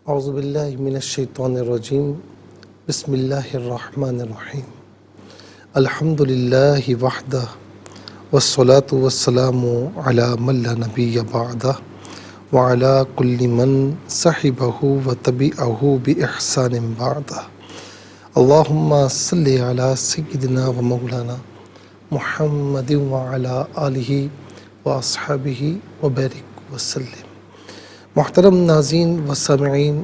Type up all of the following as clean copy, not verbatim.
اعوذ باللہ من الشیطان الرجیم بسم اللہ الرحمن الرحیم الحمد للہ وحدہ والصلاة والسلام علی من لا نبی بعدہ وعلی کل من صحبہ وتبعہ بإحسان بعدہ اللہم صلی علی سیدنا و مولانا محمد وعلی آلہ واصحابہ وبارک وسلم۔ محترم ناظرین و سامعین،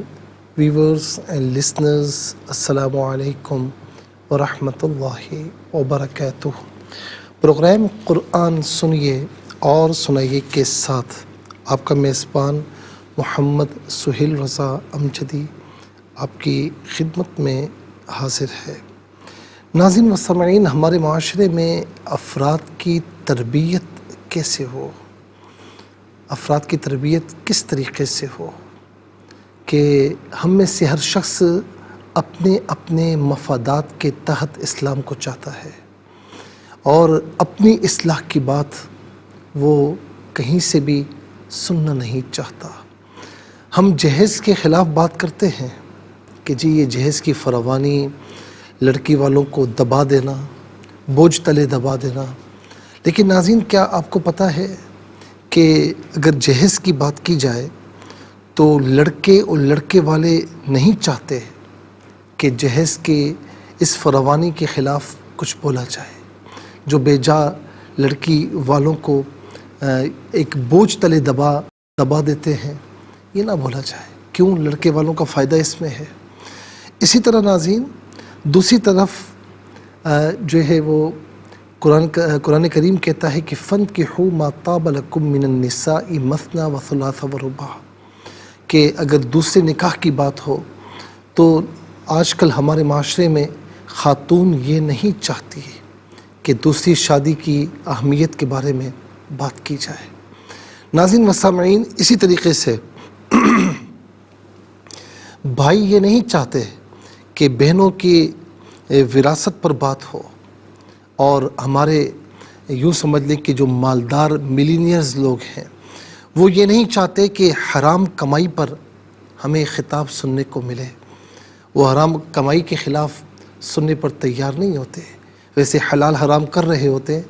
ویورز اینڈ لسنرز، السلام علیکم ورحمۃ اللہ وبرکاتہ۔ پروگرام قرآن سنیے اور سنائیے کے ساتھ آپ کا میزبان محمد سہیل رضا امجدی آپ کی خدمت میں حاضر ہے۔ ناظرین و سامعین، ہمارے معاشرے میں افراد کی تربیت کیسے ہو، افراد کی تربیت کس طریقے سے ہو کہ ہم میں سے ہر شخص اپنے اپنے مفادات کے تحت اسلام کو چاہتا ہے اور اپنی اصلاح کی بات وہ کہیں سے بھی سننا نہیں چاہتا۔ ہم جہیز کے خلاف بات کرتے ہیں کہ جی یہ جہیز کی فراوانی، لڑکی والوں کو دبا دینا، بوجھ تلے دبا دینا، لیکن ناظرین کیا آپ کو پتہ ہے کہ اگر جہیز کی بات کی جائے تو لڑکے اور لڑکے والے نہیں چاہتے کہ جہیز کے اس فراوانی کے خلاف کچھ بولا جائے۔ جو بے جا لڑکی والوں کو ایک بوجھ تلے دبا دیتے ہیں، یہ نہ بولا جائے، کیوں؟ لڑکے والوں کا فائدہ اس میں ہے۔ اسی طرح ناظرین دوسری طرف جو ہے وہ قرآن کریم کہتا ہے کہ فَانْكِحُوا مَا طَابَ لَكُم مِّنَ النِّسَاءِ مَثْنَىٰ وَثُلَاثَ وَرُبَاعَ، کہ اگر دوسرے نکاح کی بات ہو تو آج کل ہمارے معاشرے میں خاتون یہ نہیں چاہتی کہ دوسری شادی کی اہمیت کے بارے میں بات کی جائے۔ ناظرین و سامعین، اسی طریقے سے بھائی یہ نہیں چاہتے کہ بہنوں کی وراثت پر بات ہو، اور ہمارے یوں سمجھ لیں کہ جو مالدار ملینئرز لوگ ہیں وہ یہ نہیں چاہتے کہ حرام کمائی پر ہمیں خطاب سننے کو ملے، وہ حرام کمائی کے خلاف سننے پر تیار نہیں ہوتے، ویسے حلال حرام کر رہے ہوتے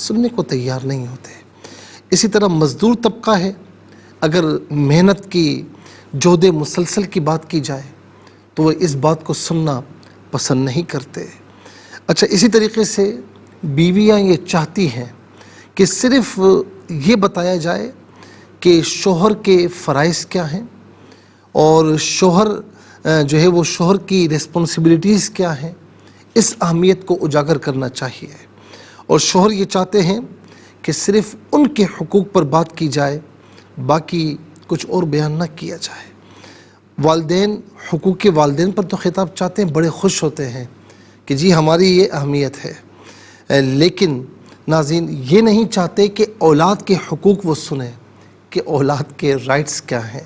سننے کو تیار نہیں ہوتے۔ اسی طرح مزدور طبقہ ہے، اگر محنت کی جہد مسلسل کی بات کی جائے تو وہ اس بات کو سننا پسند نہیں کرتے۔ اچھا، اسی طریقے سے بیویاں یہ چاہتی ہیں کہ صرف یہ بتایا جائے کہ شوہر کے فرائض کیا ہیں اور شوہر جو ہے وہ شوہر کی ریسپانسبلٹیز کیا ہیں، اس اہمیت کو اجاگر کرنا چاہیے۔ اور شوہر یہ چاہتے ہیں کہ صرف ان کے حقوق پر بات کی جائے، باقی کچھ اور بیان نہ کیا جائے۔ والدین، حقوق کے والدین پر تو خطاب چاہتے ہیں، بڑے خوش ہوتے ہیں کہ جی ہماری یہ اہمیت ہے، لیکن ناظرین یہ نہیں چاہتے کہ اولاد کے حقوق وہ سنیں کہ اولاد کے رائٹس کیا ہیں،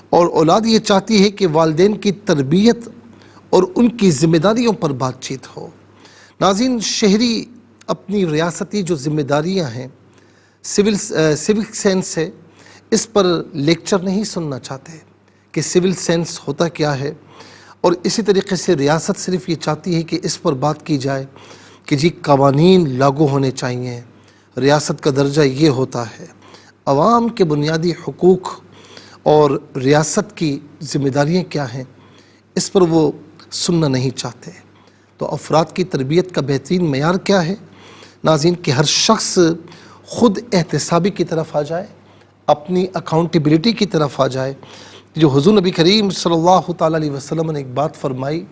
اور اولاد یہ چاہتی ہے کہ والدین کی تربیت اور ان کی ذمہ داریوں پر بات چیت ہو۔ ناظرین، شہری اپنی ریاستی جو ذمہ داریاں ہیں، سیوک سینس ہے، اس پر لیکچر نہیں سننا چاہتے کہ سول سینس ہوتا کیا ہے، اور اسی طریقے سے ریاست صرف یہ چاہتی ہے کہ اس پر بات کی جائے کہ جی قوانین لاگو ہونے چاہیے، ریاست کا درجہ یہ ہوتا ہے۔ عوام کے بنیادی حقوق اور ریاست کی ذمہ داریاں کیا ہیں، اس پر وہ سننا نہیں چاہتے۔ تو افراد کی تربیت کا بہترین معیار کیا ہے ناظرین؟ کہ ہر شخص خود احتسابی کی طرف آ جائے، اپنی اکاؤنٹیبلٹی کی طرف آ جائے۔ جو حضور نبی کریم صلی اللہ تعالیٰ علیہ وسلم نے ایک بات فرمائی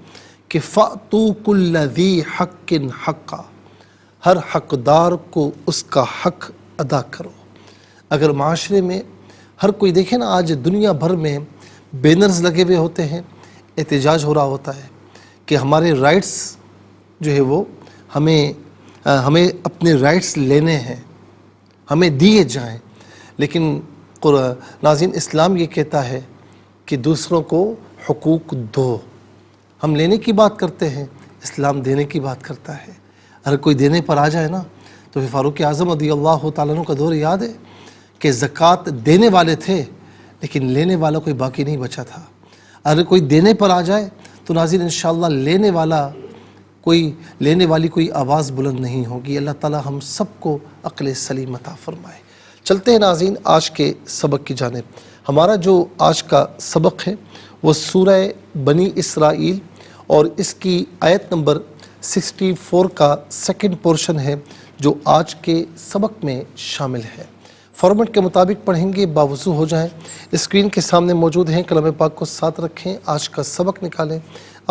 کہ فَأْتُوا كُلَّ ذِي حَقٍّ حَقًّا، ہر حقدار کو اس کا حق ادا کرو۔ اگر معاشرے میں ہر کوئی دیکھے نا، آج دنیا بھر میں بینرز لگے ہوئے ہوتے ہیں، احتجاج ہو رہا ہوتا ہے کہ ہمارے رائٹس جو ہے وہ ہمیں اپنے رائٹس لینے ہیں، ہمیں دیے جائیں، لیکن ناظرین اسلام یہ کہتا ہے کہ دوسروں کو حقوق دو۔ ہم لینے کی بات کرتے ہیں، اسلام دینے کی بات کرتا ہے۔ اگر کوئی دینے پر آ جائے نا تو پھر فاروق اعظم رضی اللہ تعالیٰ عنہ کا دور یاد ہے کہ زکوٰۃ دینے والے تھے لیکن لینے والا کوئی باقی نہیں بچا تھا۔ اگر کوئی دینے پر آ جائے تو ناظرین انشاءاللہ لینے والی کوئی آواز بلند نہیں ہوگی۔ اللہ تعالی ہم سب کو عقل سلیم عطا فرمائے۔ چلتے ہیں ناظرین آج کے سبق کی جانب۔ ہمارا جو آج کا سبق ہے وہ سورہ بنی اسرائیل اور اس کی آیت نمبر 64 کا سیکنڈ پورشن ہے جو آج کے سبق میں شامل ہے۔ فارمیٹ کے مطابق پڑھیں گے، باوضو ہو جائیں۔ اسکرین کے سامنے موجود ہیں، کلام پاک کو ساتھ رکھیں، آج کا سبق نکالیں،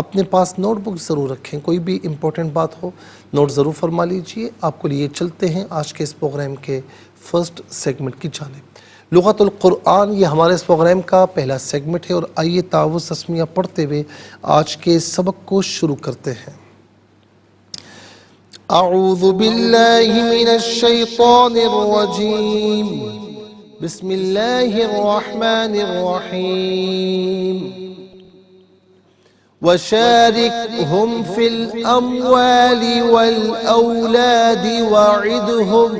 اپنے پاس نوٹ بک ضرور رکھیں، کوئی بھی امپورٹنٹ بات ہو نوٹ ضرور فرما لیجئے۔ آپ کو لیے چلتے ہیں آج کے اس پروگرام کے فرسٹ سیگمنٹ کی جانب۔ لغت القرآن یہ ہمارے اس پروگرام کا پہلا سیگمنٹ ہے، اور آئیے تعوذ تسمیہ پڑھتے ہوئے آج کے سبق کو شروع کرتے ہیں۔ اعوذ باللہ من الشیطان الرجیم، بسم اللہ الرحمن الرحیم۔ وشاركهم في الأموال والأولاد وعدهم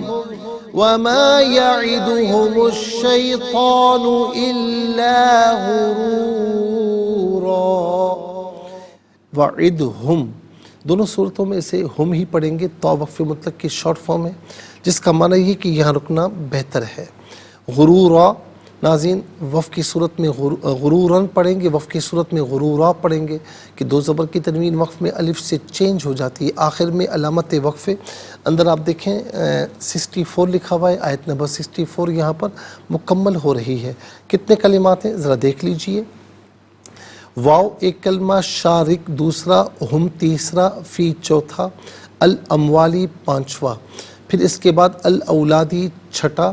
وما يعدهم الشيطان إلا غرورا۔ وعدهم دونوں صورتوں میں اسے ہم ہی پڑھیں گے، تو وقف مطلق کی شارٹ فارم ہے، جس کا معنی یہ کہ یہاں رکنا بہتر ہے۔ غرورا ناظرین وف کی صورت میں غرورن پڑھیں گے، وف کی صورت میں غرورا پڑھیں گے کہ دو زبر کی تنوین وقف میں الف سے چینج ہو جاتی ہے، آخر میں علامت وقف اندر آپ دیکھیں 64 لکھا ہوا ہے، آیت نمبر 64 یہاں پر مکمل ہو رہی ہے۔ کتنے کلمات ہیں ذرا دیکھ لیجئے۔ واو ایک کلمہ، شارک دوسرا، ہم تیسرا، فی چوتھا، الاموالی پانچواں، پھر اس کے بعد الاولادی چھٹا،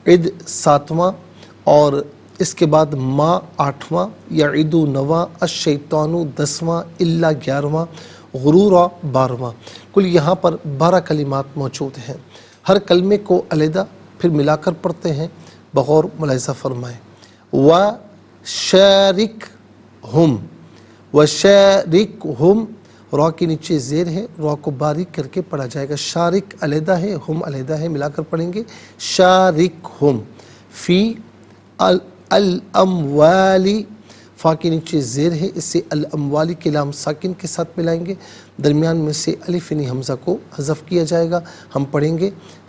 عد ساتواں، اور اس کے بعد ما آٹھواں، یعیدو نواں، الشیطانو دسواں، الا گیارہواں، غرورا بارہواں۔ کل یہاں پر 12 کلمات موجود ہیں۔ ہر کلمے کو علیحدہ پھر ملا کر پڑھتے ہیں، بغور ملاحظہ فرمائیں۔ وشارکہم، وشارکہم را کے نیچے زیر ہے، را کو باریک کر کے پڑھا جائے گا۔ شارک علیحدہ ہے، ہم علیحدہ ہے، ملا کر پڑھیں گے شارکہم فی الاموالی، فا کے نیچے زیر ہے، اس سے الاموالی کے لام ساکن کے ساتھ ملائیں گے، درمیان میں سے الف یعنی حمزہ کو حذف کیا جائے گا۔ ہم پڑھیں گے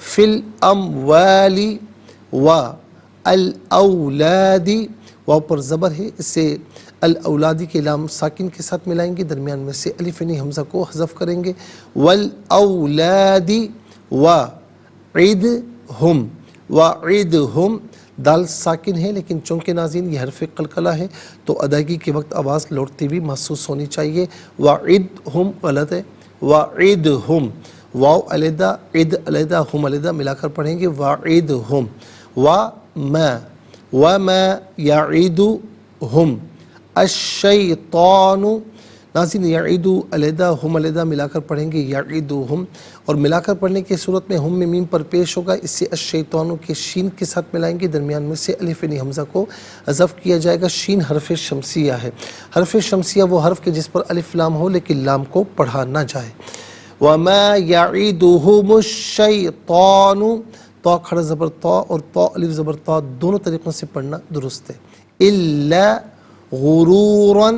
فی الاموالی و الاولادی، واو پر زبر ہے، اس سے الاولادی کے لام ساکن کے ساتھ ملائیں گے، درمیان میں سے الف یعنی حمزہ کو حذف کریں گے۔ والاولادی وعدہم، وعدہم دال ساکن ہے، لیکن چونکہ ناظرین یہ حرف قلقلہ ہے تو ادائیگی کے وقت آواز لوٹتی ہوئی محسوس ہونی چاہیے۔ وعدہم غلط ہے، وعدہم واو علیحدہ، عد علیحدہ، ہم علیحدہ، ملا کر پڑھیں گے وعدہم۔ وما یعدہم الشیطان، ناظرین یعیدو علیحدہ، ہم علیحدہ، ملا کر پڑھیں گے یعیدہم، اور ملا کر پڑھنے کی صورت میں ہم میں میم پر پیش ہوگا، اس سے الشیطانوں کے شین کے ساتھ ملائیں گے، درمیان میں سے الف یعنی حمزہ کو حذف کیا جائے گا۔ شین حرف شمسیہ ہے، حرف شمسیہ وہ حرف کے جس پر الف لام ہو لیکن لام کو پڑھا نہ جائے۔ وما یعدہم الشیطان، تو کھڑا زبر تو اور تو الف زبر تو دونوں طریقوں سے پڑھنا درست ہے۔ الا غرورا،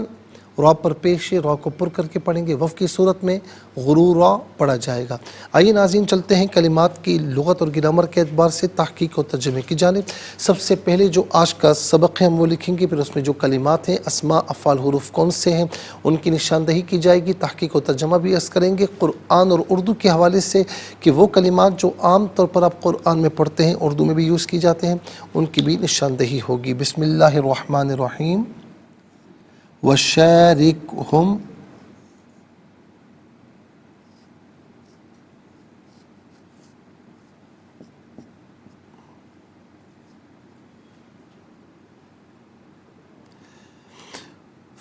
را پر پیش ہے، را کو پر کر کے پڑھیں گے، وف کی صورت میں غرورا پڑھا جائے گا۔ آئیے ناظرین چلتے ہیں کلمات کی لغت اور گرامر کے اعتبار سے تحقیق اور ترجمے کی جانب۔ سب سے پہلے جو آج کا سبق ہے ہم وہ لکھیں گے، پھر اس میں جو کلمات ہیں اسماء افعال حروف کون سے ہیں ان کی نشاندہی کی جائے گی، تحقیق و ترجمہ بھی عرض کریں گے قرآن اور اردو کے حوالے سے کہ وہ کلمات جو عام طور پر آپ قرآن میں پڑھتے ہیں اردو میں بھی یوز کی جاتے ہیں ان کی بھی نشاندہی ہوگی۔ بسم اللہ الرحمن الرحیم۔ وشارکہم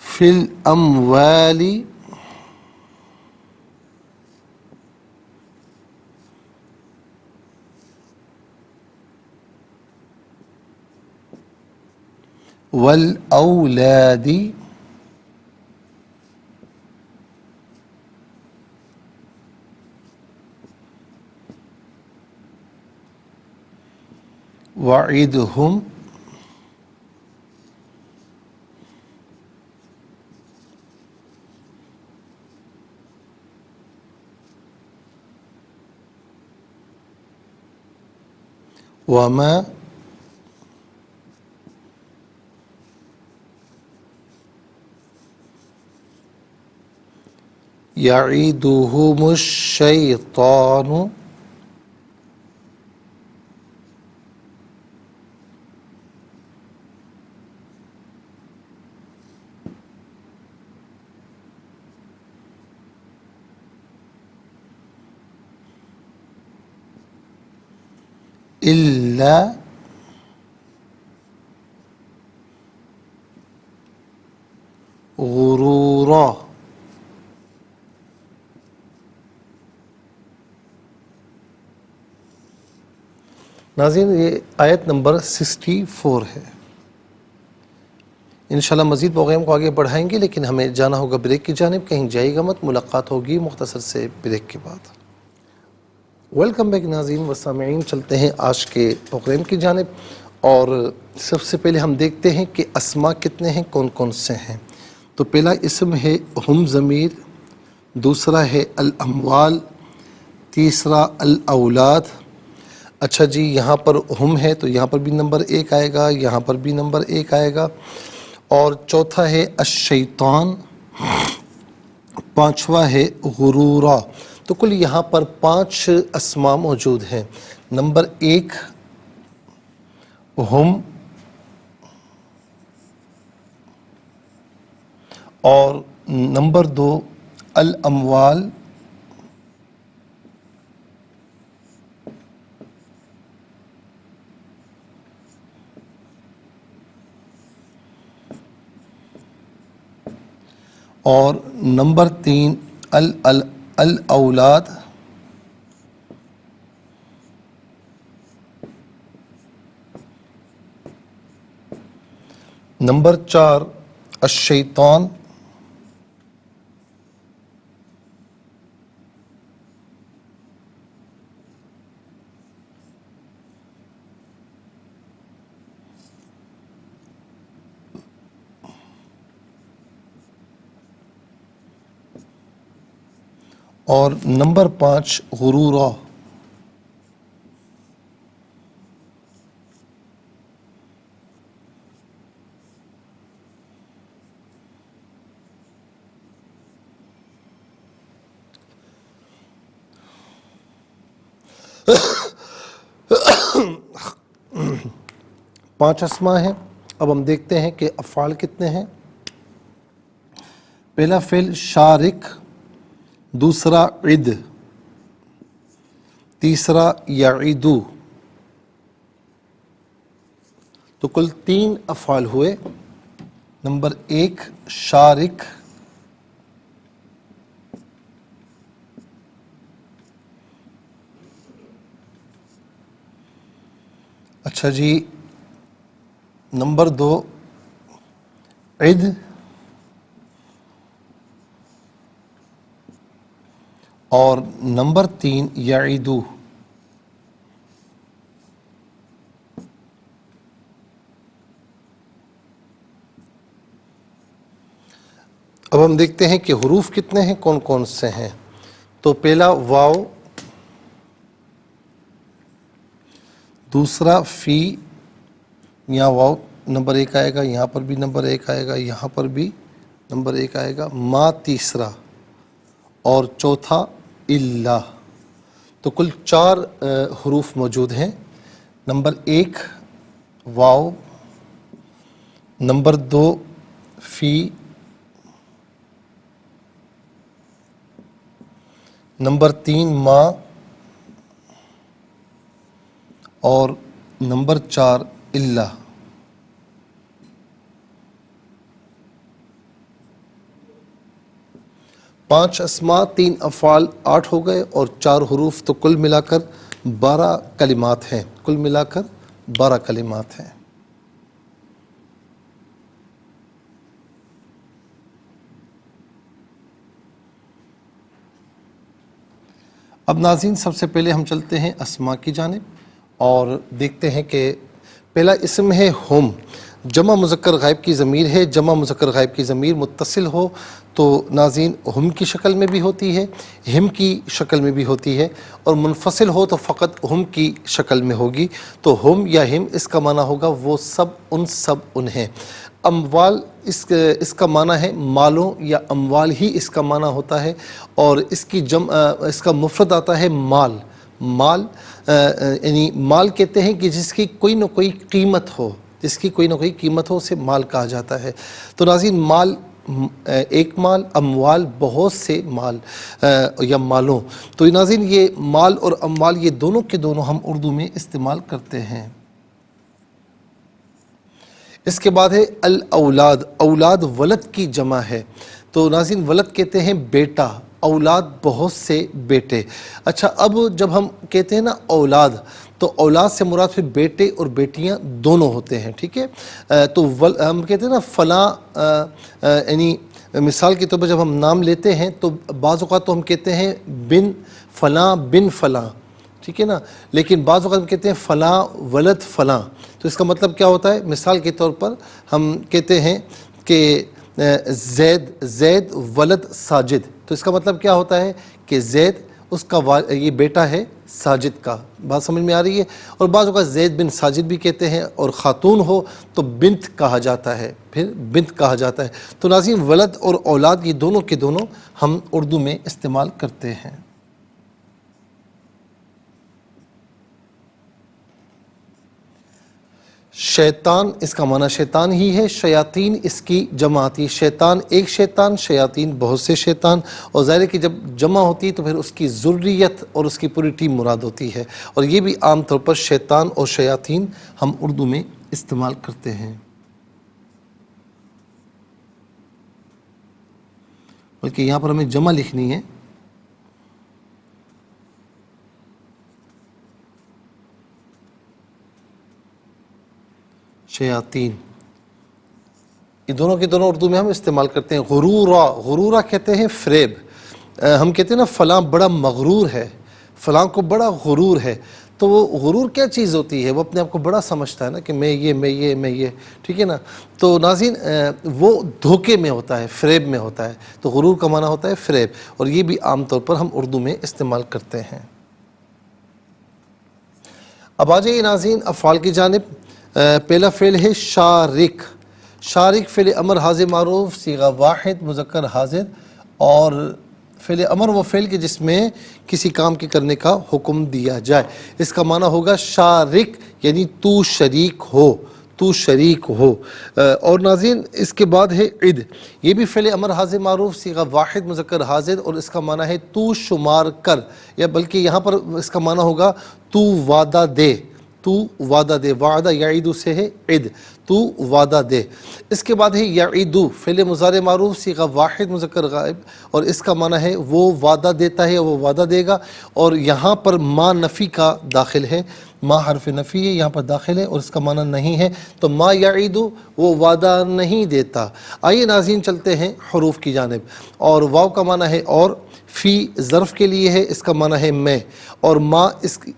فی الاموال والاولاد وعدہم وما يعدهم الشيطان إلا غرورا. ناظرین یہ آیت نمبر 64 ہے. انشاءاللہ مزید پروگرام کو آگے بڑھائیں گے، لیکن ہمیں جانا ہوگا بریک کی جانب. کہیں جائے گا مت، ملاقات ہوگی مختصر سے بریک کے بعد. ویلکم بیک ناظرین و سامعین، چلتے ہیں آج کے پروگرام کی جانب. اور سب سے پہلے ہم دیکھتے ہیں کہ اسماء کتنے ہیں، کون کون سے ہیں. تو پہلا اسم ہے ہم ضمیر، دوسرا ہے الاموال، تیسرا الاولاد. اچھا جی، یہاں پر ہم ہے تو یہاں پر بھی نمبر 1 آئے گا، یہاں پر بھی نمبر 1 آئے گا. اور چوتھا ہے الشیطان، پانچواں ہے غرورا. تو کل یہاں پر 5 اسماء موجود ہیں. نمبر 1 ہم، اور نمبر 2 الاموال، اور نمبر 3 الاولاد، نمبر 4 الشیطان، اور نمبر 5 غرورا. پانچ اسماء ہیں. اب ہم دیکھتے ہیں کہ افعال کتنے ہیں. پہلا فعل شارک، دوسرا عد، تیسرا یعیدو. تو کل 3 افعال ہوئے. نمبر 1 شارک، اچھا جی، نمبر 2 عد، اور نمبر 3 یعیدو. اب ہم دیکھتے ہیں کہ حروف کتنے ہیں، کون کون سے ہیں. تو پہلا واو، دوسرا فی، یہاں واو نمبر 1 آئے گا، یہاں پر بھی نمبر 1 آئے گا، یہاں پر بھی نمبر 1 آئے گا. ما تیسرا، اور چوتھا اللہ. تو کل 4 حروف موجود ہیں. نمبر 1 واو، نمبر 2 فی، نمبر 3 ما، اور نمبر 4 اللہ. پانچ اسماء، 3 افعال، 8 ہو گئے، اور 4 حروف. تو کل ملا کر 12 کلمات ہیں. کل ملا کر 12 کلمات ہیں. اب ناظرین سب سے پہلے ہم چلتے ہیں اسماء کی جانب اور دیکھتے ہیں کہ پہلا اسم ہے ہم. جمع مذکر غائب کی ضمیر ہے، جمع مذکر غائب کی ضمیر متصل ہو تو ناظرین ہم کی شکل میں بھی ہوتی ہے، ہم کی شکل میں بھی ہوتی ہے، اور منفصل ہو تو فقط ہم کی شکل میں ہوگی، تو ہم یا ہم اس کا معنی ہوگا وہ سب ان ہیں۔ اموال اس کا معنی ہے مالوں یا اموال ہی اس کا معنی ہوتا ہے، اور اس کی اس کا مفرد آتا ہے مال۔ یعنی مال کہتے ہیں کہ جس کی کوئی نہ کوئی قیمت ہو، جس کی کوئی نہ کوئی قیمت ہو اسے مال کہا جاتا ہے۔ تو ناظرین مال ایک مال، اموال بہت سے مال یا مالوں، تو ناظرین یہ مال اور اموال یہ دونوں کے دونوں ہم اردو میں استعمال کرتے ہیں۔ اس کے بعد ہے الاولاد، اولاد ولد کی جمع ہے، تو ناظرین ولد کہتے ہیں بیٹا، اولاد بہت سے بیٹے۔ اچھا اب جب ہم کہتے ہیں نا اولاد، تو اولاد سے مراد پھر بیٹے اور بیٹیاں دونوں ہوتے ہیں، ٹھیک ہے۔ تو ہم کہتے ہیں نا فلاں، یعنی مثال کے طور پر جب ہم نام لیتے ہیں تو بعض اوقات تو ہم کہتے ہیں بن فلاں بن فلاں، ٹھیک ہے نا، لیکن بعض اوقات ہم کہتے ہیں فلاں ولد فلاں، تو اس کا مطلب کیا ہوتا ہے؟ مثال کے طور پر ہم کہتے ہیں کہ زید ولد ساجد، تو اس کا مطلب کیا ہوتا ہے کہ زید اس کا یہ بیٹا ہے ساجد کا، بات سمجھ میں آ رہی ہے؟ اور بعض اوقات زید بن ساجد بھی کہتے ہیں، اور خاتون ہو تو بنت کہا جاتا ہے، پھر بنت کہا جاتا ہے۔ تو ناظرین ولد اور اولاد یہ دونوں کے دونوں ہم اردو میں استعمال کرتے ہیں۔ شیطان اس کا معنی شیطان ہی ہے، شیاطین اس کی جمع آتی ہے، شیطان ایک شیطان، شیاطین بہت سے شیطان، اور ظاہر ہے کہ جب جمع ہوتی ہے تو پھر اس کی ذریت اور اس کی پوری ٹیم مراد ہوتی ہے، اور یہ بھی عام طور پر شیطان اور شیاطین ہم اردو میں استعمال کرتے ہیں۔ بلکہ یہاں پر ہمیں جمع لکھنی ہے، شیاطین، یہ دونوں کے دونوں اردو میں ہم استعمال کرتے ہیں۔ غرورا، غرورا کہتے ہیں فریب، ہم کہتے ہیں نا فلاں بڑا مغرور ہے، فلاں کو بڑا غرور ہے، تو وہ غرور کیا چیز ہوتی ہے؟ وہ اپنے آپ کو بڑا سمجھتا ہے نا کہ میں یہ، ٹھیک ہے نا۔ تو ناظرین وہ دھوکے میں ہوتا ہے، فریب میں ہوتا ہے، تو غرور کا معنی ہوتا ہے فریب، اور یہ بھی عام طور پر ہم اردو میں استعمال کرتے ہیں۔ اب آ جائیے ناظرین افعال کی جانب۔ پہلا فعل ہے شارک، شارک فعل امر حاضر معروف صیغہ واحد مذکر حاضر، اور فعل امر وہ فعل کہ جس میں کسی کام کے کرنے کا حکم دیا جائے، اس کا معنی ہوگا شارک، یعنی تو شریک ہو، تو شریک ہو۔ اور ناظرین اس کے بعد ہے عد، یہ بھی فعل امر حاضر معروف صیغہ واحد مذکر حاضر، اور اس کا معنی ہے تو شمار کر، یا بلکہ یہاں پر اس کا معنی ہوگا تو وعدہ دے، تو وعدہ دے، وعدہ یعیدو سے ہے عد، تو وعدہ دے۔ اس کے بعد ہے یعیدو فعل مضارع معروف صیغہ واحد مذکر غائب، اور اس کا معنی ہے وہ وعدہ دیتا ہے، وہ وعدہ دے گا، اور یہاں پر ما نفی کا داخل ہے، ما حرف نفی ہے یہاں پر داخل ہے، اور اس کا معنی نہیں ہے، تو ما یعیدو وہ وعدہ نہیں دیتا۔ آئیے ناظرین چلتے ہیں حروف کی جانب، اور واو کا معنی ہے اور، فی ظرف کے لیے ہے، اس کا معنی ہے میں، اور ما اس کی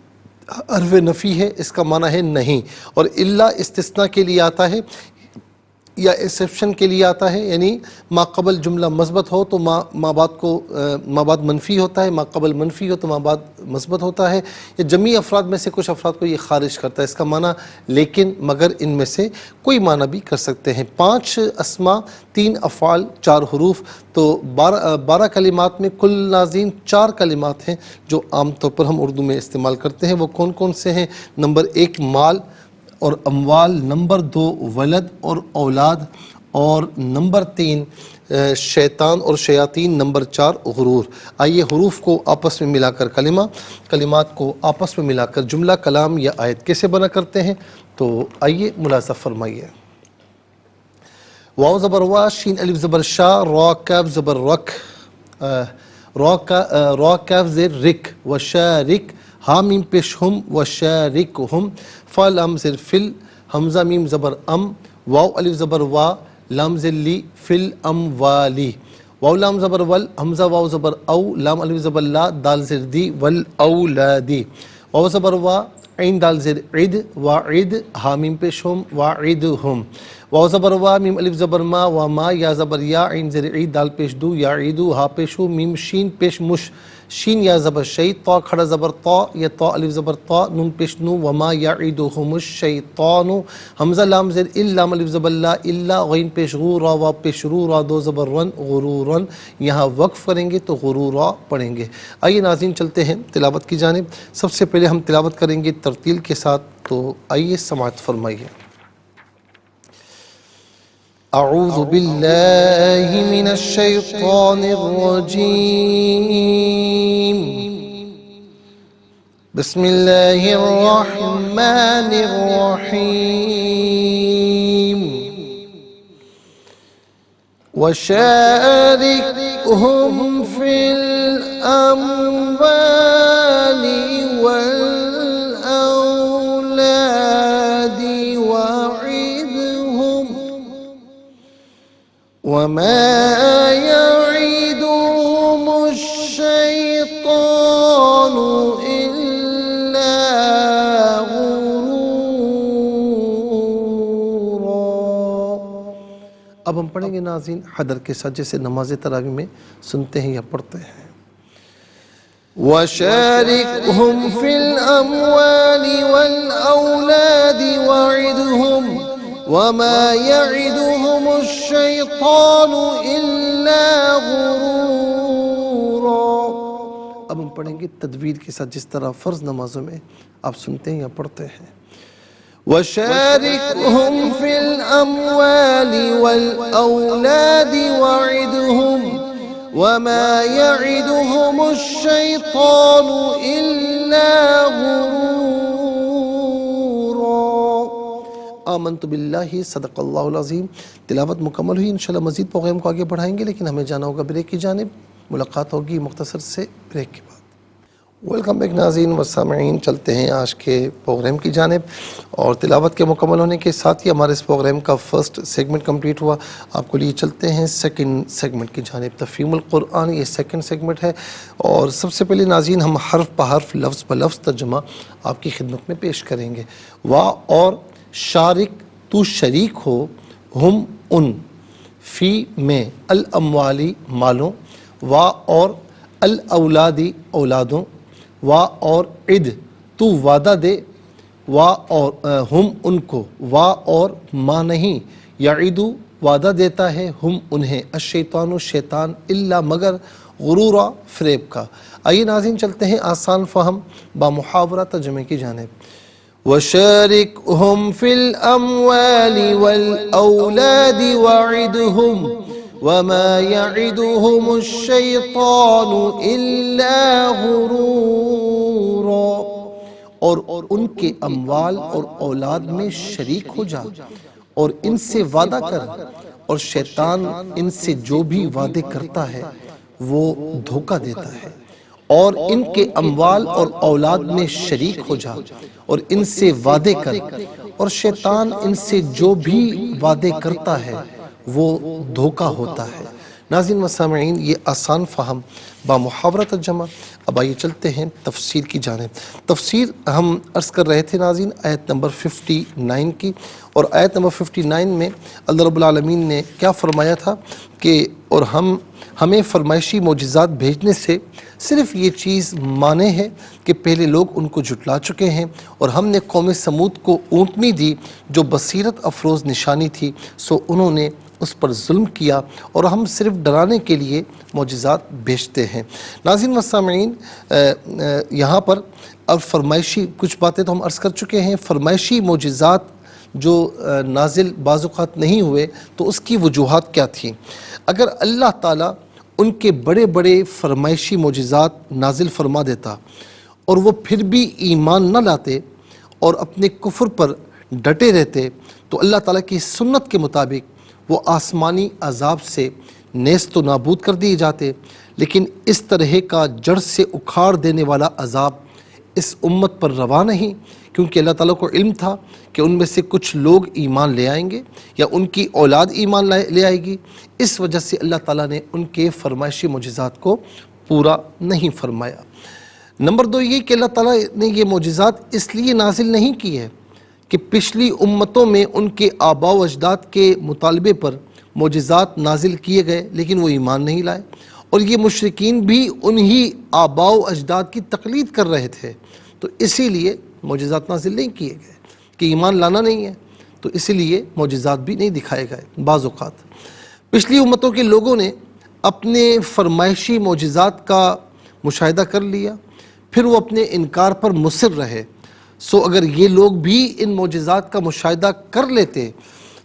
حرف نفی ہے، اس کا معنی ہے نہیں، اور الا استثناء کے لیے آتا ہے یا ایکسیپشن کے لیے آتا ہے، یعنی ما قبل جملہ مثبت ہو تو ما بعد منفی ہوتا ہے، ما قبل منفی ہو تو ما بعد مثبت ہوتا ہے، یہ جمعی افراد میں سے کچھ افراد کو یہ خارج کرتا ہے، اس کا معنی لیکن مگر ان میں سے کوئی معنی بھی کر سکتے ہیں۔ 5 اسما، 3 افعال، 4 حروف، تو 12 کلمات میں کل ناظرین 4 کلمات ہیں جو عام طور پر ہم اردو میں استعمال کرتے ہیں۔ وہ کون کون سے ہیں؟ نمبر 1 مال اور اموال، نمبر 2 ولد اور اولاد، اور نمبر 3 شیطان اور شیاطین، نمبر 4 غرور۔ آئیے حروف کو آپس میں ملا کر کلمات کو آپس میں ملا کر جملہ، کلام یا آیت کیسے بنا کرتے ہیں، تو آئیے ملاحظہ فرمائیے۔ واو زبر وا، شین الف زبر شا، را کاف زبر رک، را کاف زیر رک، وشارک، ہا میم پیش ہم، وشارکہم، فا لام زیر فل، حمزہ میم زبر ام، واو الف زبر وا، لام زیر لی، فل ام والی، واو لام زبر ول، حمزہ واو زبر او، لام الف زبر لا، دال زیر دی، ول اولادی، واو زبر وا، عین دال زیر عید وعید ہا میم پیش ہم وعیدہم واو زبر وا میم الف زبر ما وما یا زبر یا عین زیر عید دال پیش دو یا عیدو ہا پیش ہو میم شین پیش مش شین یا زبر شی طا کھڑا زبر طا یا طا الف زبر طا نون پیش نو وما یعیدہم الشیطان حمزہ لام زیر لام الف زبر لا الا غین پیش غو را وا پیش رو را دو زبر رن غرورن یہاں وقف کریں گے تو غرورا پڑھیں گے۔ آئیے ناظرین چلتے ہیں تلاوت کی جانب۔ سب سے پہلے ہم تلاوت کریں گے ترتیل کے ساتھ، تو آئیے سماعت فرمائیے۔ اعوذ باللہ من الشیطان الرجیم بسم اللہ الرحمن الرحیم وشاركهم في الأموال والأولاد وعدهم وما يعدهم الشيطان إلا غرورا۔ اب ہم پڑھیں گے ناظرین حدر کے ساتھ، جیسے نماز تراویح میں سنتے ہیں یا پڑھتے ہیں۔ وَشَارِكْهُمْ فِي الْأَمْوَالِ وَالْأَوْلَادِ وَعِدْهُمْ وَمَا يَعِدُهُمُ الشَّيْطَانُ إِلَّا غُرُورًا۔ اب ہم پڑھیں گے تدویر کے ساتھ، جس طرح فرض نمازوں میں آپ سنتے ہیں یا پڑھتے ہیں۔ وَشَارِكْهُمْ فِي الْأَمْوَالِ وَالْأَوْلَادِ وَعِدْهُمْ وَمَا يَعِدُهُمُ الشَّيْطَانُ إِلَّا غُرُورًا۔ آمنت باللہ صدق اللہ العظیم۔ تلاوت مکمل ہوئی، انشاءاللہ مزید پروگرام کو آگے بڑھائیں گے، لیکن ہمیں جانا ہوگا بریک کی جانب۔ ملاقات ہوگی مختصر سے بریک کے بعد۔ ویلکم بیک ناظرین و سامعین، چلتے ہیں آج کے پروگرام کی جانب، اور تلاوت کے مکمل ہونے کے ساتھ ہی ہمارے اس پروگرام کا فرسٹ سیگمنٹ کمپلیٹ ہوا۔ آپ کو لیے چلتے ہیں سیکنڈ سیگمنٹ کی جانب، تفہیم القرآن، یہ سیکنڈ سیگمنٹ ہے۔ اور سب سے پہلے ناظرین ہم حرف بحرف لفظ بلفظ ترجمہ آپ کی خدمت میں پیش کریں گے۔ وا اور شارک، تو شریک ہو، ہم ان، فی میں، الاموالی مالوں، وا اور الاولادی اولادوں، وا اور عد تو وعدہ دے، وا اور ہم ان کو، وا اور ما نہیں، یعیدو وعدہ دیتا ہے، ہم انہیں، الشیطان شیطان، الا مگر، غرورا فریب کا۔ آئیے ناظرین چلتے ہیں آسان فہم بامحاورہ ترجمے کی جانب۔ وَشَارِكْهُمْ فِي الْأَمْوَالِ وَالْأَوْلَادِ وَعِدْهُمْ وَمَا يَعِدُهُمُ الشَّيْطَانُ إِلَّا غُرُورًا۔ اور ان کے اموال اور اولاد میں شریک ہو جا اور ان سے وعدہ کر، اور شیطان ان سے جو بھی وعدے کرتا ہے وہ دھوکہ دیتا ہے۔ اور ان کے اموال اور اولاد میں شریک ہو جا اور ان سے وعدے کر، اور شیطان ان سے جو بھی وعدے کرتا ہے وہ دھوکہ ہوتا ہے۔ ناظرین و سامعین، یہ آسان فہم بامحاورہ ترجمہ۔ اب آئیے چلتے ہیں تفسیر کی جانب۔ تفسیر ہم عرض کر رہے تھے ناظرین آیت نمبر 59 کی، اور آیت نمبر 59 میں اللہ رب العالمین نے کیا فرمایا تھا کہ اور ہمیں فرمائشی معجزات بھیجنے سے صرف یہ چیز مانے ہے کہ پہلے لوگ ان کو جھٹلا چکے ہیں، اور ہم نے قوم سمود کو اونٹنی دی جو بصیرت افروز نشانی تھی، سو انہوں نے اس پر ظلم کیا، اور ہم صرف ڈرانے کے لیے معجزات بھیجتے ہیں۔ ناظرین و سامعین، یہاں پر اب فرمائشی کچھ باتیں تو ہم عرض کر چکے ہیں۔ فرمائشی معجزات جو نازل بعض اوقات نہیں ہوئے تو اس کی وجوہات کیا تھیں؟ اگر اللہ تعالیٰ ان کے بڑے بڑے فرمائشی معجزات نازل فرما دیتا اور وہ پھر بھی ایمان نہ لاتے اور اپنے کفر پر ڈٹے رہتے، تو اللہ تعالیٰ کی سنت کے مطابق وہ آسمانی عذاب سے نیست و نابود کر دیے جاتے۔ لیکن اس طرح کا جڑ سے اکھاڑ دینے والا عذاب اس امت پر روا نہیں، کیونکہ اللہ تعالیٰ کو علم تھا کہ ان میں سے کچھ لوگ ایمان لے آئیں گے یا ان کی اولاد ایمان لے آئے گی۔ اس وجہ سے اللہ تعالیٰ نے ان کے فرمائشی معجزات کو پورا نہیں فرمایا۔ نمبر 2 یہ کہ اللہ تعالیٰ نے یہ معجزات اس لیے نازل نہیں کی ہے کہ پچھلی امتوں میں ان کے آباء و اجداد کے مطالبے پر معجزات نازل کیے گئے لیکن وہ ایمان نہیں لائے، اور یہ مشرکین بھی انہی آباء و اجداد کی تقلید کر رہے تھے، تو اسی لیے معجزات نازل نہیں کیے گئے کہ ایمان لانا نہیں ہے، تو اسی لیے معجزات بھی نہیں دکھائے گئے۔ بعض اوقات پچھلی امتوں کے لوگوں نے اپنے فرمائشی معجزات کا مشاہدہ کر لیا، پھر وہ اپنے انکار پر مصر رہے، سو اگر یہ لوگ بھی ان معجزات کا مشاہدہ کر لیتے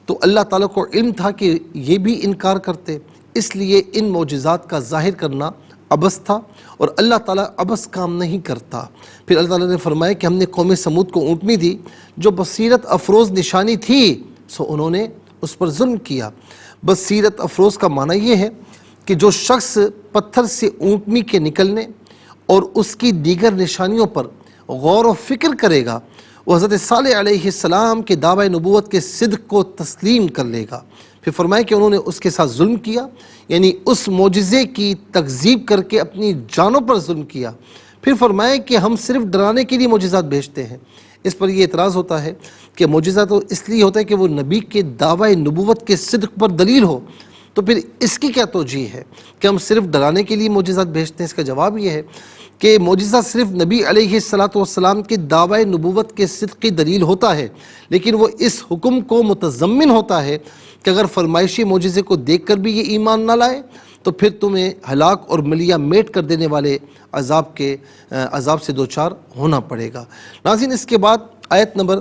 تو اللہ تعالیٰ کو علم تھا کہ یہ بھی انکار کرتے، اس لیے ان معجزات کا ظاہر کرنا عبث تھا، اور اللہ تعالیٰ عبث کام نہیں کرتا۔ پھر اللہ تعالیٰ نے فرمایا کہ ہم نے قوم سمود کو اونٹنی دی جو بصیرت افروز نشانی تھی، سو انہوں نے اس پر ظلم کیا۔ بصیرت افروز کا معنی یہ ہے کہ جو شخص پتھر سے اونٹنی کے نکلنے اور اس کی دیگر نشانیوں پر غور و فکر کرے گا، وہ حضرت صالح علیہ السلام کے دعوی نبوت کے صدق کو تسلیم کر لے گا۔ پھر فرمایا کہ انہوں نے اس کے ساتھ ظلم کیا، یعنی اس معجزے کی تکذیب کر کے اپنی جانوں پر ظلم کیا۔ پھر فرمایا کہ ہم صرف ڈرانے کے لیے معجزات بھیجتے ہیں۔ اس پر یہ اعتراض ہوتا ہے کہ معجزہ تو اس لیے ہوتا ہے کہ وہ نبی کے دعوی نبوت کے صدق پر دلیل ہو، تو پھر اس کی کیا توجیہ ہے کہ ہم صرف ڈرانے کے لیے معجزات بھیجتے ہیں؟ اس کا جواب یہ ہے کہ معجزہ صرف نبی علیہ السلام کے دعوی نبوت کے صدق کی دلیل ہوتا ہے، لیکن وہ اس حکم کو متضمن ہوتا ہے کہ اگر فرمائشی معجزے کو دیکھ کر بھی یہ ایمان نہ لائے تو پھر تمہیں ہلاک اور ملیا میٹ کر دینے والے عذاب سے دوچار ہونا پڑے گا۔ ناظرین، اس کے بعد آیت نمبر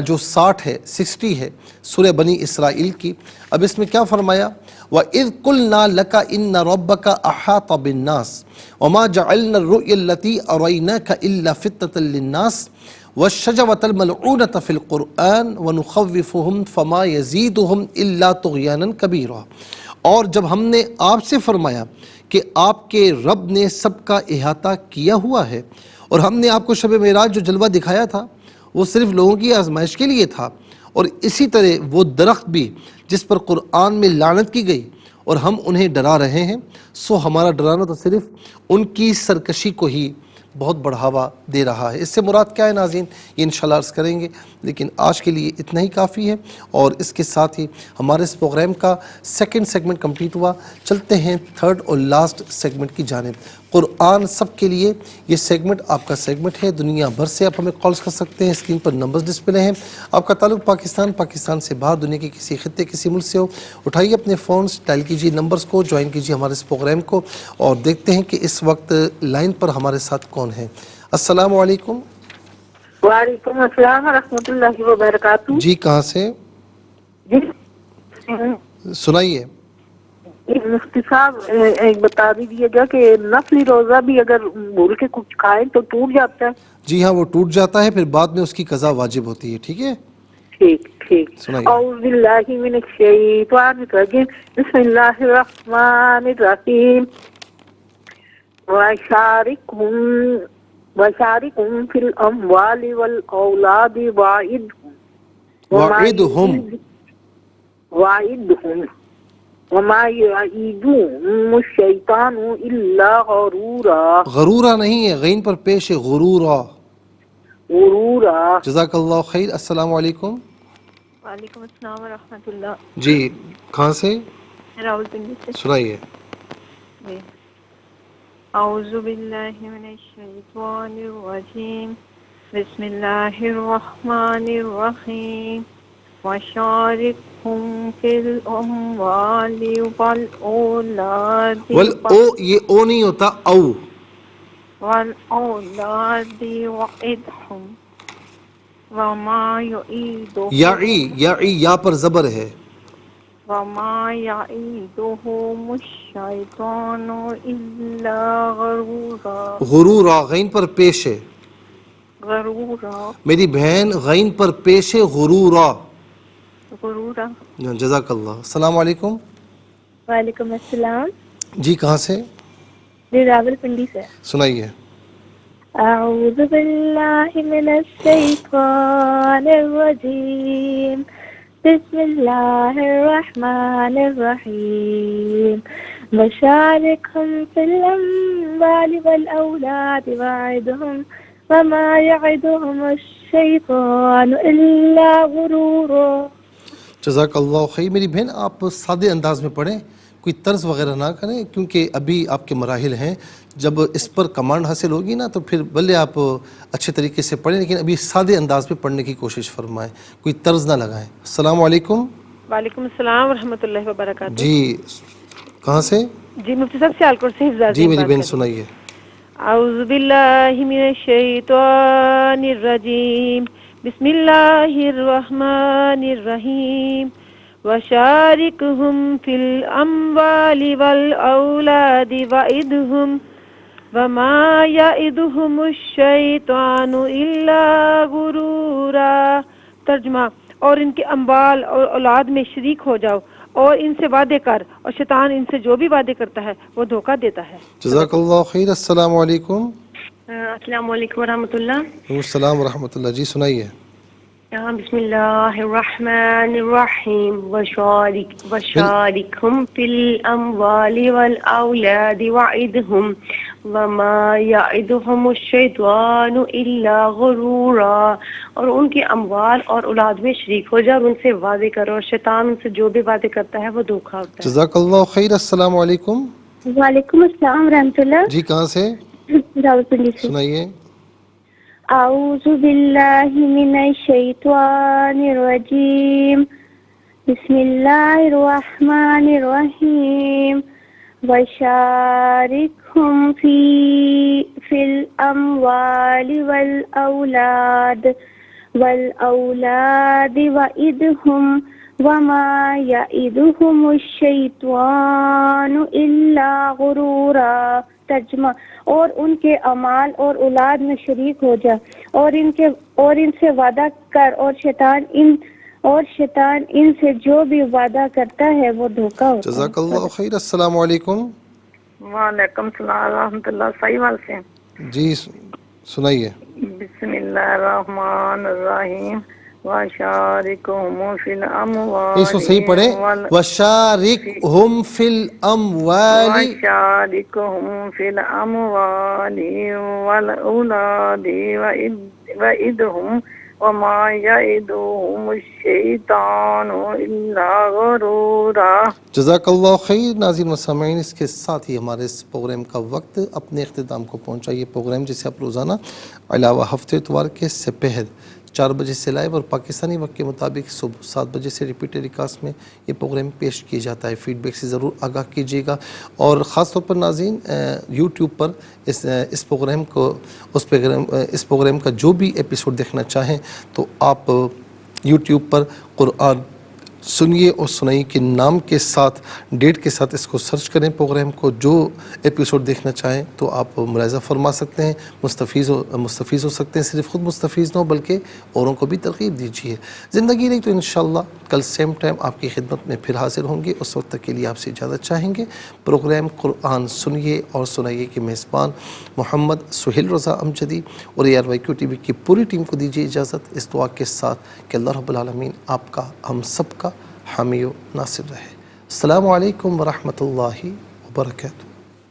جو 60 ہے 60 ہے سورہ بنی اسرائیل کی۔ اب اس میں کیا فرمایا؟ وَإِذْ قُلْنَا لَكَ إِنَّ رَبَّكَ أَحَاطَ بِالنَّاسِ وَمَا جَعَلْنَا الرُّؤْيَا الَّتِي أَرَيْنَاكَ إِلَّا فِتْنَةً لِلنَّاسِ وَالشَّجَرَةَ الْمَلْعُونَةَ فِي الْقُرْآنِ وَنُخَوِّفُهُمْ فَمَا يَزِيدُهُمْ إِلَّا طُغْيَانًا كَبِيرًا۔ اور جب ہم نے آپ سے فرمایا کہ آپ کے رب نے سب کا احاطہ کیا ہوا ہے، اور ہم نے آپ کو شب معراج جو جلوہ دکھایا تھا وہ صرف لوگوں کی آزمائش کے لیے تھا، اور اسی طرح وہ درخت بھی جس پر قرآن میں لعنت کی گئی اور ہم انہیں ڈرا رہے ہیں، سو ہمارا ڈرانا تو صرف ان کی سرکشی کو ہی بہت بڑھاوا دے رہا ہے۔ اس سے مراد کیا ہے ناظرین، یہ انشاءاللہ عرض کریں گے، لیکن آج کے لیے اتنا ہی کافی ہے، اور اس کے ساتھ ہی ہمارے اس پروگرام کا سیکنڈ سیگمنٹ کمپلیٹ ہوا۔ چلتے ہیں تھرڈ اور لاسٹ سیگمنٹ کی جانب، قرآن سب کے لیے۔ یہ سیگمنٹ آپ کا سیگمنٹ ہے، دنیا بھر سے آپ ہمیں کالز کر سکتے ہیں، اسکرین پر نمبرز ڈسپلے ہیں۔ آپ کا تعلق پاکستان سے باہر، دنیا کے کسی خطے کسی ملک سے ہو، اٹھائیے اپنے فونز، ڈائل کیجیے نمبرز کو، جوائن کیجیے ہمارے اس پروگرام کو، اور دیکھتے ہیں کہ اس وقت لائن پر ہمارے ساتھ کون ہے۔ السلام علیکم۔ وعلیکم السلام ورحمۃ اللہ وبرکاتہ۔ جی کہاں سے؟ جی سنائیے۔ مفتی صاحب ایک بتا دیجیے گا کہ نفلی روزہ بھی اگر بھول کے کچھ کھائیں تو ٹوٹ جاتا ہے؟ جی ہاں، وہ ٹوٹ جاتا ہے، پھر بعد میں اس کی قضا واجب ہوتی ہے۔ ٹھیک ہے، ٹھیک۔ سنائیے۔ اعوذ باللہ من الشیطان الرجیم، بسم اللہ الرحمن الرحیم۔ وشاركهم في الأموال والأولاد وعدهم وما يعيدهم الشيطان إلا غرورا۔ غرورا نہیں ہے، غین پر پیش ہے، غرورا۔ جزاک اللہ خیر۔ السلام علیکم۔ وعلیکم السلام ورحمۃ اللہ۔ جی کہاں سے؟ راولپنڈی سے۔ سنائیے۔ جی اعوذ باللہ من الشیطان الرجیم، بسم اللہ الرحمن الرحیم۔ وشارکہم فی الاموال والأولاد یہ او نہیں ہوتا، او۔ والأولاد وعدہم وما یعیدہم یعی یا پر زبر ہے، وما یعیدہم الشیطان الا غرورا۔ غرورا غین پر پیش ہے، غرورا، میری بہن غین پر پیش ہے، غرورا۔ غرورا۔ جزاک اللہ۔ السلام علیکم۔ وعلیکم السلام۔ جی کہاں سے؟ جی راولپنڈی سے۔ سنائیے۔ اعوذ باللہ من الشیطان الرجیم، بسم اللہ الرحمن الرحیم۔ وشاركهم في الأموال والأولاد وعدهم وما يعدهم الشيطان إلا غرورا. جزاک اللہ خیر. میری بہن آپ سادے انداز میں پڑھیں, کوئی طرز وغیرہ نہ کریں, کیونکہ ابھی آپ کے مراحل ہیں. جب اس پر کمانڈ حاصل ہوگی نا تو پھر بھلے آپ اچھے طریقے سے پڑھیں, لیکن ابھی سادے انداز میں پڑھنے کی کوشش فرمائیں, کوئی طرز نہ لگائیں. السلام علیکم. وعلیکم السلام ورحمۃ اللہ وبرکاتہ. جی کہاں سے؟ جی مفتی صاحب سیالکوٹ سے حفظ جی میری بہن سنائیے. اعوذ باللہ من الشیطان الرجیم بسم اللہ الرحمن الرحیم وشارکہم فی الاموال والأولاد وعدہم وما یعدہم الشیطان الا غرورا. ترجمہ: اور ان کے اموال اور اولاد میں شریک ہو جاؤ اور ان سے وعدے کر, اور شیطان ان سے جو بھی وعدے کرتا ہے وہ دھوکہ دیتا ہے. جزاک اللہ خیر. السلام علیکم. السلام علیکم ورحمۃ اللہ. السلام ورحمۃ اللہ. جی سنائیے. بسم اللہ الرحمن الرحیم وشارکہم فی الاموال والاولاد وعدہم وما یعدہم الشیطان الا غرورا. اور ان کے اموال اور اولاد میں شریک ہو جا اور ان سے وعدے کرو, اور شیطان ان سے جو بھی وعدے کرتا ہے وہ دھوکہ ہوتا ہے. جزاک اللہ خیر. السلام علیکم. وعلیکم السلام ورحمۃ اللہ. جی کہاں سے؟ راولپنڈی سے. سنائیے. اعوذ باللہ من الشیطان الرجیم بسم اللہ الرحمن الرحیم وشارکہم فی الاموال والأولاد وعدہم وما یعدہم الشیطان الا غرورا. ترجمہ: اور ان کے اعمال اور اولاد میں شریک ہو جا اور ان سے وعدہ کر, اور شیطان ان سے جو بھی وعدہ کرتا ہے وہ دھوکہ ہوتا ہے. جزاک اللہ خیر. السلام علیکم. وعلیکم السلام ورحمۃ اللہ. صحیح وال سے. جی سنائیے. بسم اللہ الرحمن الرحیم وشارکہم فی الاموال. اس کو صحیح پڑھیں. وشارکہم فی الاموال. وشارکہم فی الاموال والاولاد وعدہم وما یعدہم الشیطان الا غرورا. جزاک اللہ خیر. ناظرین و سامعین, اس کے ساتھ ہی ہمارے اس پروگرام کا وقت اپنے اختتام کو پہنچا. یہ پروگرام جسے آپ روزانہ علاوہ ہفتے اتوار کے سپہر 4 بجے سے لائیو اور پاکستانی وقت کے مطابق صبح 7 بجے سے ریپیٹ ٹیلی کاسٹ میں یہ پروگرام پیش کیا جاتا ہے. فیڈ بیک سے ضرور آگاہ کیجیے گا, اور خاص طور پر ناظرین یوٹیوب پر اس پروگرام کا جو بھی ایپیسوڈ دیکھنا چاہیں تو آپ یوٹیوب پر قرآن سنیے اور سنائیے کے نام کے ساتھ, ڈیٹ کے ساتھ اس کو سرچ کریں. پروگرام کو جو ایپیسوڈ دیکھنا چاہیں تو آپ ملاحظہ فرما سکتے ہیں, مستفیض ہو سکتے ہیں. صرف خود مستفیض نہ ہو بلکہ اوروں کو بھی ترغیب دیجیے. زندگی رہی تو انشاءاللہ کل سیم ٹائم آپ کی خدمت میں پھر حاضر ہوں گے. اس وقت تک کے لیے آپ سے اجازت چاہیں گے. پروگرام قرآن سنیے اور سنائیے کے میزبان محمد سہیل رضا امجدی اور ARYQ TV کی پوری ٹیم کو دیجیے اجازت, اس دعا کے ساتھ کہ اللہ رب العالمین آپ کا, ہم سب کا حامی و ناصر رہے. السلام علیکم ورحمۃ اللہ وبرکاتہ.